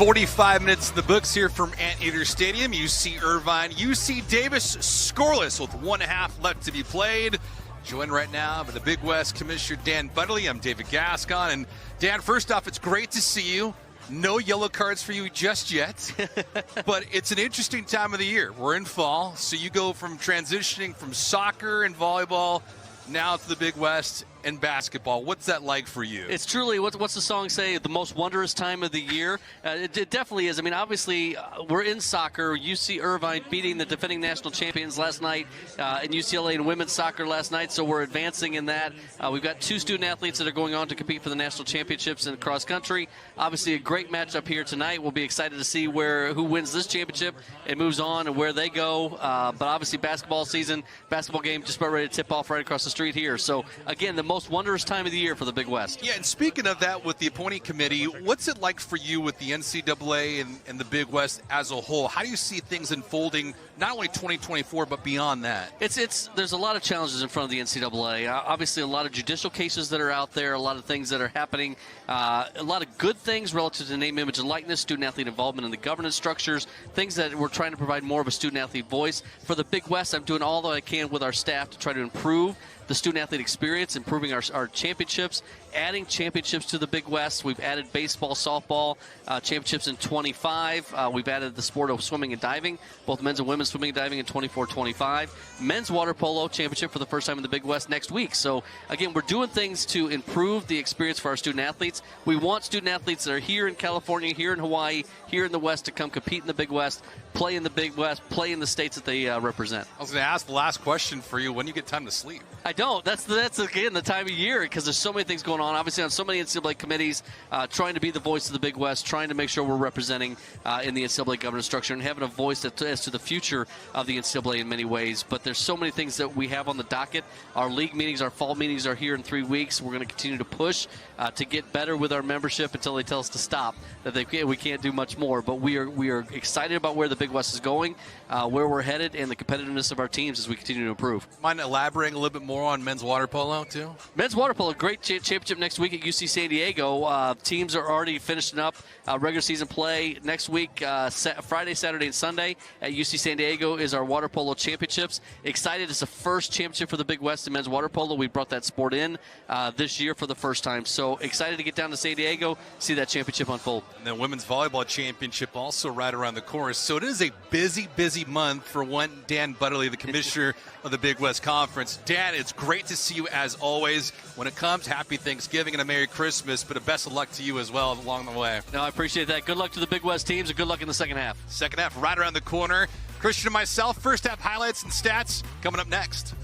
45 minutes in the books here from Anteater Stadium, UC Irvine. UC Davis scoreless with 1/2 left to be played. Joined right now by the Big West Commissioner Dan Butterly. I'm Davis Gascon. And Dan, first off, it's great to see you. No yellow cards for you just yet, but it's an interesting time of the year. We're in fall, so you go from transitioning from soccer and volleyball now to the Big West and basketball. What's that like for you? It's truly, what's the song say, the most wondrous time of the year? It definitely is. I mean, obviously, we're in soccer. UC Irvine beating the defending national champions last night, and UCLA in women's soccer last night, so we're advancing in that. We've got 2 student athletes that are going on to compete for the national championships in cross country. Obviously, a great matchup here tonight. We'll be excited to see who wins this championship and moves on and where they go. But obviously, basketball season, basketball game just about ready to tip off right across the street here. So, again, the most wondrous time of the year for the Big West. Yeah, and speaking of that, with the appointing committee, what's it like for you with the NCAA and the Big West as a whole? How do you see things unfolding, not only 2024, but beyond that? There's a lot of challenges in front of the NCAA. Obviously, a lot of judicial cases that are out there, a lot of things that are happening, a lot of good things relative to name, image, and likeness, student-athlete involvement in the governance structures, things that we're trying to provide more of a student-athlete voice. For the Big West, I'm doing all that I can with our staff to try to improve the student-athlete experience, improving our championships, adding championships to the Big West. We've added baseball, softball championships in 25. We've added the sport of swimming and diving, both men's and women's swimming and diving in 24-25. Men's water polo championship for the first time in the Big West next week. So, again, we're doing things to improve the experience for our student-athletes. We want student-athletes that are here in California, here in Hawaii, here in the West to come compete in the Big West, play in the Big West, play in the states that they represent. I was going to ask the last question for you. When do you get time to sleep? I don't. That's again, the time of year, because there's so many things going on. Obviously, on so many NCAA committees, trying to be the voice of the Big West, trying to make sure we're representing in the NCAA governance structure and having a voice as to the future of the NCAA in many ways. But there's so many things that we have on the docket. Our league meetings, our fall meetings are here in 3 weeks. We're going to continue to push to get better with our membership until they tell us to stop, that we can't do much more. But we are excited about where the Big West is going, where we're headed, and the competitiveness of our teams as we continue to improve. Mind elaborating a little bit more on men's water polo, too? Men's water polo, great championship next week at UC San Diego. Teams are already finishing up regular season play next week. Friday, Saturday, and Sunday at UC San Diego is our water polo championships. Excited. It's the first championship for the Big West in men's water polo. We brought that sport in this year for the first time. So excited to get down to San Diego, see that championship unfold. And the women's volleyball championship also right around the corner. So it is a busy, busy month for one Dan Butterly, the commissioner of the Big West Conference. Dan, it's great to see you as always. When it comes, happy Thanksgiving and a Merry Christmas, but a best of luck to you as well along the way. No, I appreciate that. Good luck to the Big West teams, and good luck in the second half. Second half right around the corner. Christian and myself, first half highlights and stats coming up next.